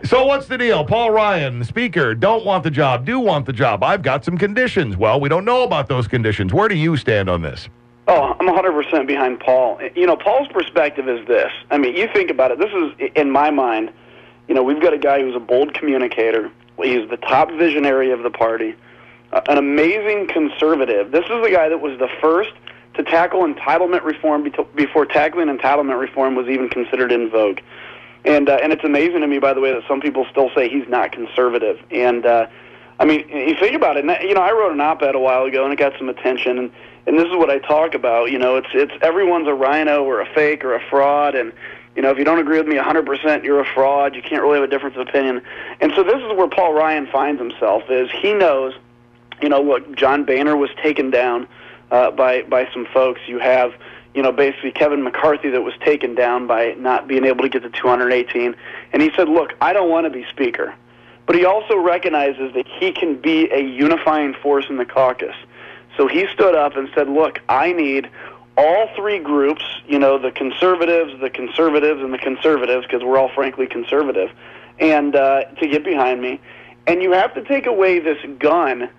So what's the deal? Paul Ryan, the speaker, don't want the job, do want the job. I've got some conditions. Well, we don't know about those conditions. Where do you stand on this? Oh, I'm 100% behind Paul. You know, Paul's perspective is this. I mean, you think about it. This is, in my mind, you know, we've got a guy who's a bold communicator. He's the top visionary of the party, an amazing conservative. This is the guy that was the first to tackle entitlement reform before tackling entitlement reform was even considered in vogue. And it's amazing to me, by the way, that some people still say he's not conservative. And, I mean, you think about it. You know, I wrote an op-ed a while ago, and it got some attention. And this is what I talk about. You know, it's everyone's a rhino or a fake or a fraud. And, you know, if you don't agree with me 100%, you're a fraud. You can't really have a difference of opinion. And so this is where Paul Ryan finds himself, is he knows, you know, look, John Boehner was taken down by some folks. You have, you know, basically Kevin McCarthy that was taken down by not being able to get to 218. And he said, look, I don't want to be speaker. But he also recognizes that he can be a unifying force in the caucus. So he stood up and said, look, I need all three groups, you know, the conservatives, and the conservatives, because we're all frankly conservative, and to get behind me. And you have to take away this gun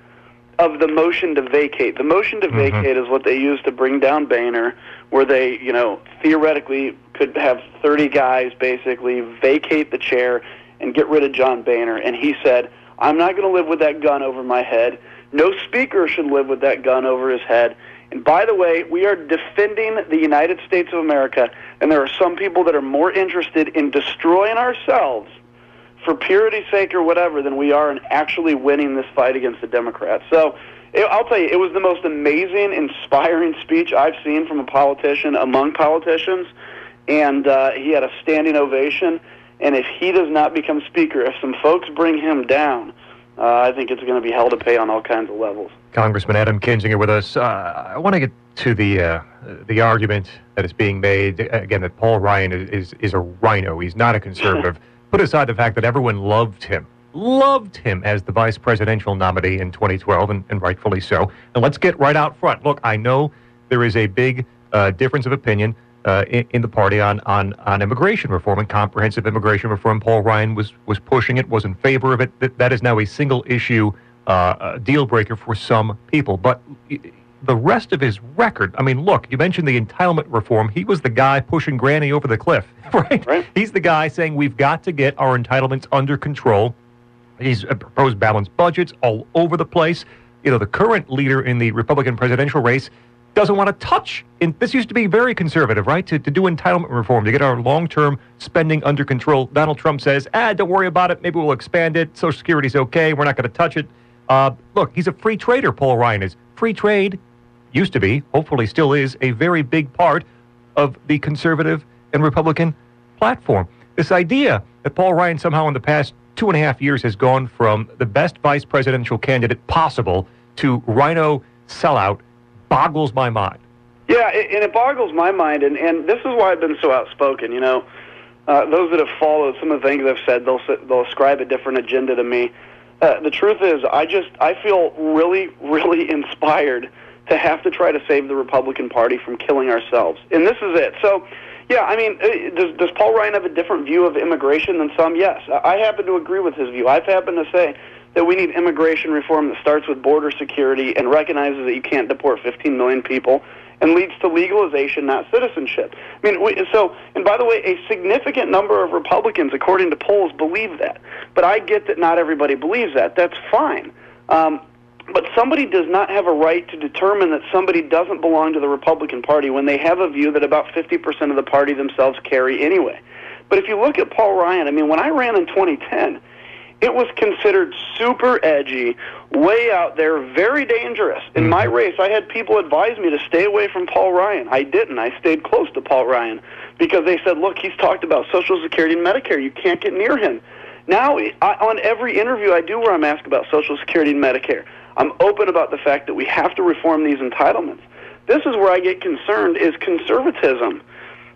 of the motion to vacate. The motion to vacate is what they used to bring down Boehner, where they, you know, theoretically could have 30 guys basically vacate the chair and get rid of John Boehner. And he said, I'm not going to live with that gun over my head. No speaker should live with that gun over his head. And by the way, we are defending the United States of America, and there are some people that are more interested in destroying ourselves for purity's sake or whatever than we are in actually winning this fight against the Democrats. So I'll tell you, it was the most amazing, inspiring speech I've seen from a politician among politicians, and he had a standing ovation. And if he does not become speaker, if some folks bring him down, I think it's going to be hell to pay on all kinds of levels. Congressman Adam Kinzinger with us. I want to get to the argument that is being made, again, that Paul Ryan is a rhino. He's not a conservative. Put aside the fact that everyone loved him as the vice presidential nominee in 2012, and rightfully so. And let's get right out front. Look, I know there is a big difference of opinion in the party on immigration reform and comprehensive immigration reform. Paul Ryan was pushing it, was in favor of it. That is now a single issue deal breaker for some people. But the rest of his record, I mean, look, you mentioned the entitlement reform. He was the guy pushing Granny over the cliff, right? He's the guy saying we've got to get our entitlements under control. He's proposed balanced budgets all over the place. You know, the current leader in the Republican presidential race doesn't want to touch. This used to be very conservative, right? To do entitlement reform, to get our long-term spending under control. Donald Trump says, don't worry about it. Maybe we'll expand it. Social Security's okay. We're not going to touch it. Look, he's a free trader, Paul Ryan is. Free trade used to be, hopefully still is, a very big part of the conservative and Republican platform. This idea that Paul Ryan somehow in the past 2.5 years has gone from the best vice presidential candidate possible to rhino sellout boggles my mind. Yeah, and it boggles my mind, and this is why I've been so outspoken. You know, those that have followed some of the things I've said, they'll ascribe a different agenda to me. The truth is, I feel really, really inspired to have to try to save the Republican Party from killing ourselves. And this is it. So, yeah, I mean, does Paul Ryan have a different view of immigration than some? Yes. I happen to agree with his view. I've happened to say that we need immigration reform that starts with border security and recognizes that you can't deport 15 million people and leads to legalization, not citizenship. I mean, and by the way, a significant number of Republicans, according to polls, believe that. But I get that not everybody believes that. That's fine. But somebody does not have a right to determine that somebody doesn't belong to the Republican Party when they have a view that about 50% of the party themselves carry anyway. But if you look at Paul Ryan, I mean, when I ran in 2010, it was considered super edgy, way out there, very dangerous. In my race, I had people advise me to stay away from Paul Ryan. I didn't. I stayed close to Paul Ryan because they said, look, he's talked about Social Security and Medicare. You can't get near him. Now, on every interview I do where I'm asked about Social Security and Medicare, I'm open about the fact that we have to reform these entitlements. This is where I get concerned, is conservatism.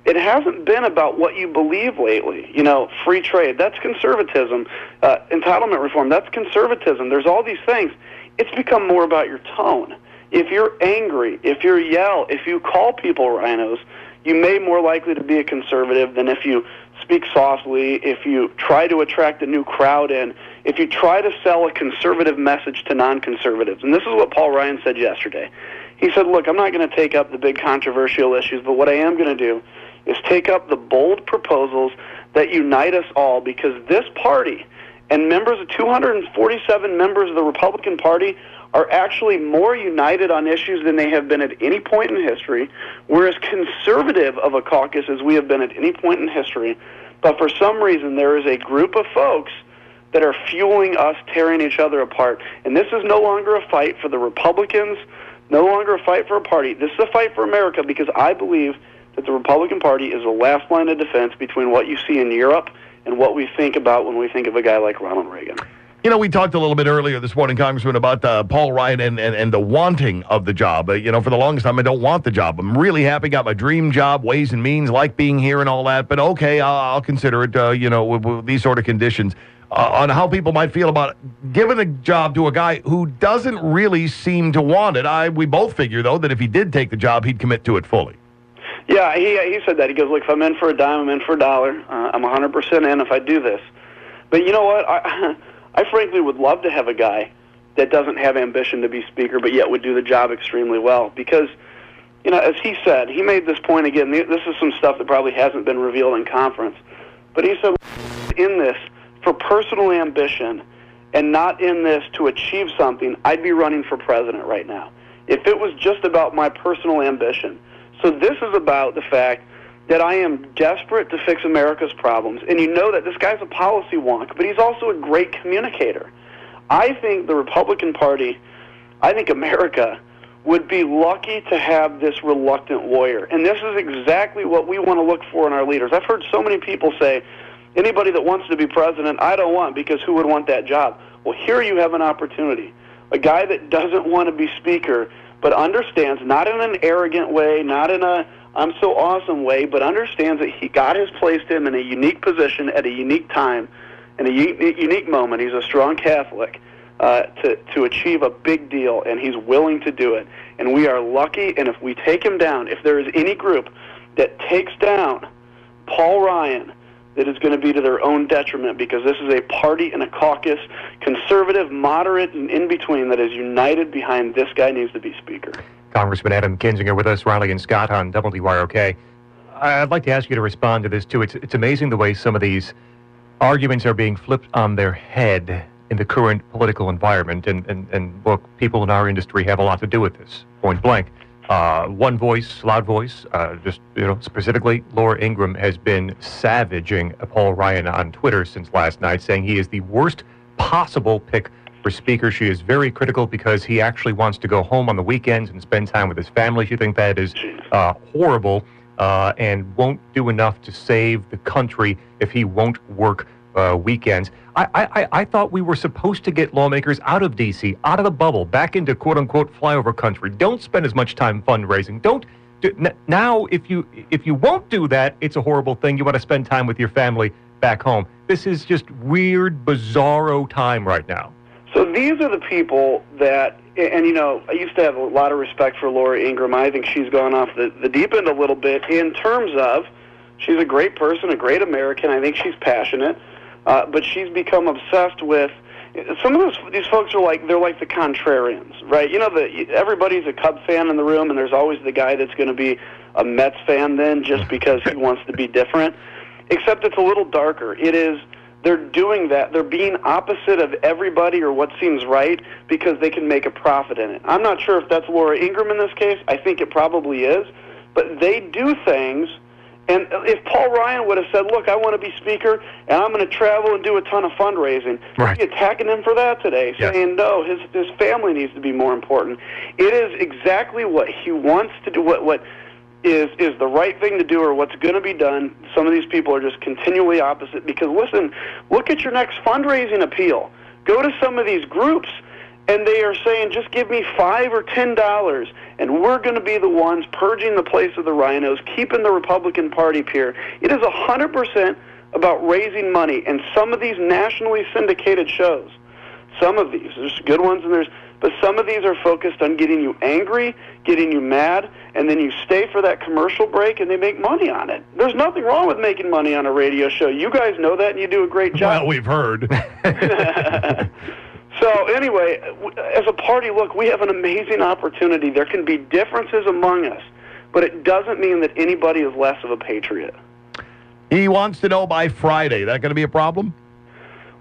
It hasn't been about what you believe lately. You know, free trade, that's conservatism. Entitlement reform, that's conservatism. There's all these things. It's become more about your tone. If you're angry, if you yell, if you call people rhinos, you may more likely to be a conservative than if you speak softly, if you try to attract a new crowd in, if you try to sell a conservative message to non-conservatives, and this is what Paul Ryan said yesterday. He said, look, I'm not going to take up the big controversial issues, but what I am going to do is take up the bold proposals that unite us all, because this party and members of 247 members of the Republican Party are actually more united on issues than they have been at any point in history. We're as conservative of a caucus as we have been at any point in history. But for some reason, there is a group of folks that are fueling us tearing each other apart. And this is no longer a fight for the Republicans, no longer a fight for a party. This is a fight for America, because I believe that the Republican Party is the last line of defense between what you see in Europe and what we think about when we think of a guy like Ronald Reagan. You know, we talked a little bit earlier this morning, Congressman, about Paul Ryan and the wanting of the job. You know, for the longest time, I don't want the job. I'm really happy, got my dream job, Ways and Means, like being here and all that. But okay, I'll consider it, you know, with these sort of conditions. On how people might feel about giving the job to a guy who doesn't really seem to want it. We both figure, though, that if he did take the job, he'd commit to it fully. Yeah, he said that. He goes, look, if I'm in for a dime, I'm in for a dollar. I'm 100% in if I do this. But you know what? I frankly would love to have a guy that doesn't have ambition to be speaker, but yet would do the job extremely well. Because, you know, as he said, he made this point again. This is some stuff that probably hasn't been revealed in conference. But he said, in this for personal ambition and not in this to achieve something, I'd be running for president right now. If it was just about my personal ambition. So this is about the fact that I am desperate to fix America's problems. And you know that this guy's a policy wonk, but he's also a great communicator. I think the Republican Party, I think America would be lucky to have this reluctant warrior. And this is exactly what we want to look for in our leaders. I've heard so many people say, anybody that wants to be president, I don't want, because who would want that job? Well, here you have an opportunity. A guy that doesn't want to be speaker, but understands, not in an arrogant way, not in a I'm so awesome way, but understands that God has placed him in a unique position at a unique time, in a unique moment. He's a strong Catholic to achieve a big deal, and he's willing to do it. And we are lucky, and if we take him down, if there is any group that takes down Paul Ryan, that is going to be to their own detriment, because this is a party and a caucus, conservative, moderate, and in between, that is united behind this guy needs to be speaker. Congressman Adam Kinzinger with us, Riley and Scott on WYOK. I'd like to ask you to respond to this, too. It's amazing the way some of these arguments are being flipped on their head in the current political environment. And look, people in our industry have a lot to do with this, point blank. One voice, loud voice, specifically Laura Ingraham has been savaging Paul Ryan on Twitter since last night, saying he is the worst possible pick for speaker. She is very critical because he actually wants to go home on the weekends and spend time with his family. She thinks that is horrible and won't do enough to save the country if he won't work weekends. I thought we were supposed to get lawmakers out of D.C., out of the bubble, back into quote-unquote flyover country. Don't spend as much time fundraising. Now, if you won't do that, it's a horrible thing. You want to spend time with your family back home. This is just weird, bizarro time right now. So these are the people that, and you know, I used to have a lot of respect for Laura Ingraham. I think she's gone off the deep end a little bit in terms of she's a great person, a great American. I think she's passionate, but she's become obsessed with some of these folks are like, they're like the contrarians, right? You know, everybody's a Cub fan in the room, and there's always the guy that's going to be a Mets fan then just because he wants to be different, except it's a little darker. They're doing that. They're being opposite of everybody or what seems right because they can make a profit in it. I'm not sure if that's Laura Ingraham in this case. I think it probably is. But they do things, and if Paul Ryan would have said, look, I want to be speaker, and I'm going to travel and do a ton of fundraising, right, they'd be attacking him for that today, saying, no, his family needs to be more important. It is exactly what he wants to do, what is the right thing to do or what's going to be done. Some of these people are just continually opposite because, listen, look at your next fundraising appeal. Go to some of these groups, and they are saying, just give me $5 or $10, and we're going to be the ones purging the place of the rhinos, keeping the Republican Party pure. It is 100% about raising money, and some of these nationally syndicated shows, some of these, there's good ones and there's But some of these are focused on getting you angry, getting you mad, and then you stay for that commercial break and they make money on it. There's nothing wrong with making money on a radio show. You guys know that and you do a great job. Well, we've heard. So anyway, as a party, look, we have an amazing opportunity. There can be differences among us, but it doesn't mean that anybody is less of a patriot. He wants to know by Friday. That going to be a problem?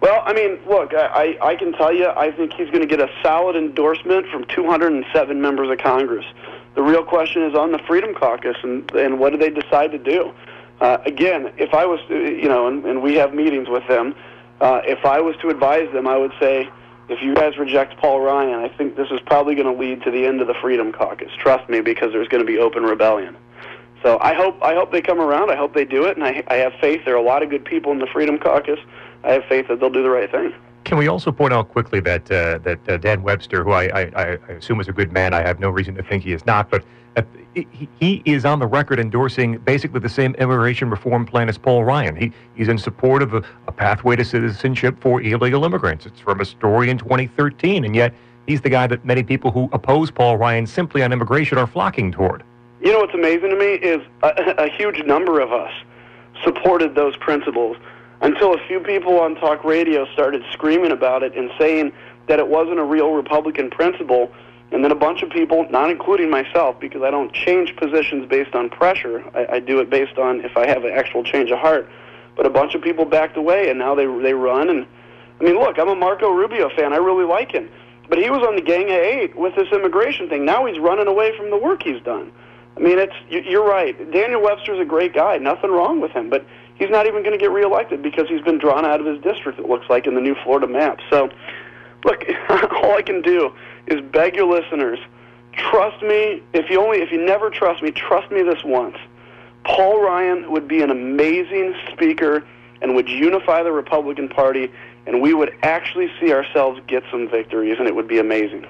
Well, I mean, look, I can tell you, I think he's going to get a solid endorsement from 207 members of Congress. The real question is on the Freedom Caucus, and what do they decide to do? Again, if I was to, and we have meetings with them, if I was to advise them, I would say, if you guys reject Paul Ryan, I think this is probably going to lead to the end of the Freedom Caucus. Trust me, because there's going to be open rebellion. So I hope they come around. I hope they do it, and I have faith. There are a lot of good people in the Freedom Caucus. I have faith that they'll do the right thing. Can we also point out quickly that Dan Webster, who I assume is a good man, I have no reason to think he is not, but he is on the record endorsing basically the same immigration reform plan as Paul Ryan. He's in support of a pathway to citizenship for illegal immigrants. It's from a story in 2013, and yet he's the guy that many people who oppose Paul Ryan simply on immigration are flocking toward. You know what's amazing to me is a huge number of us supported those principles until a few people on talk radio started screaming about it and saying that it wasn't a real Republican principle. And then a bunch of people, not including myself, because I don't change positions based on pressure. I do it based on if I have an actual change of heart. But a bunch of people backed away, and now they run. And I mean, look, I'm a Marco Rubio fan. I really like him. But he was on the Gang of Eight with this immigration thing. Now he's running away from the work he's done. I mean, you're right. Daniel Webster's a great guy. Nothing wrong with him. But he's not even going to get reelected because he's been drawn out of his district, it looks like, in the new Florida map. So, look, all I can do is beg your listeners, trust me. If you never trust me this once. Paul Ryan would be an amazing speaker and would unify the Republican Party, and we would actually see ourselves get some victories, and it would be amazing.